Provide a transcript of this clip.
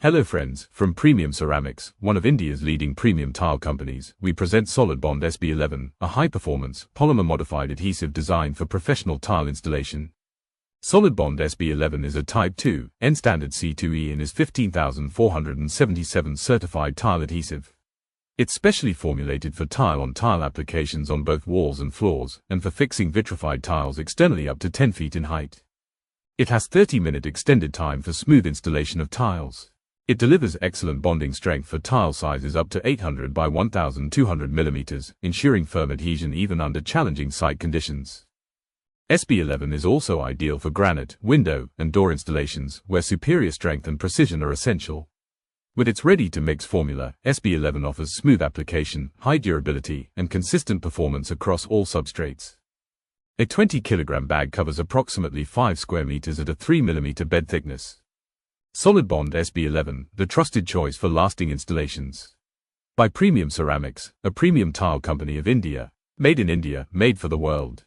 Hello friends, from Premium Ceramics, one of India's leading premium tile companies, we present Solid Bond SB-11, a high-performance, polymer-modified adhesive designed for professional tile installation. Solid Bond SB-11 is a Type 2N Standard C2E and is 15,477 certified tile adhesive. It's specially formulated for tile-on-tile applications on both walls and floors, and for fixing vitrified tiles externally up to 10 feet in height. It has 30-minute extended time for smooth installation of tiles. It delivers excellent bonding strength for tile sizes up to 800 by 1200 mm, ensuring firm adhesion even under challenging site conditions. SB-11 is also ideal for granite, window, and door installations, where superior strength and precision are essential. With its ready-to-mix formula, SB-11 offers smooth application, high durability, and consistent performance across all substrates. A 20-kilogram bag covers approximately 5 square meters at a 3 mm bed thickness. Solid Bond SB-11, the trusted choice for lasting installations. By Premium Ceramics, a premium tile company of India. Made in India, made for the world.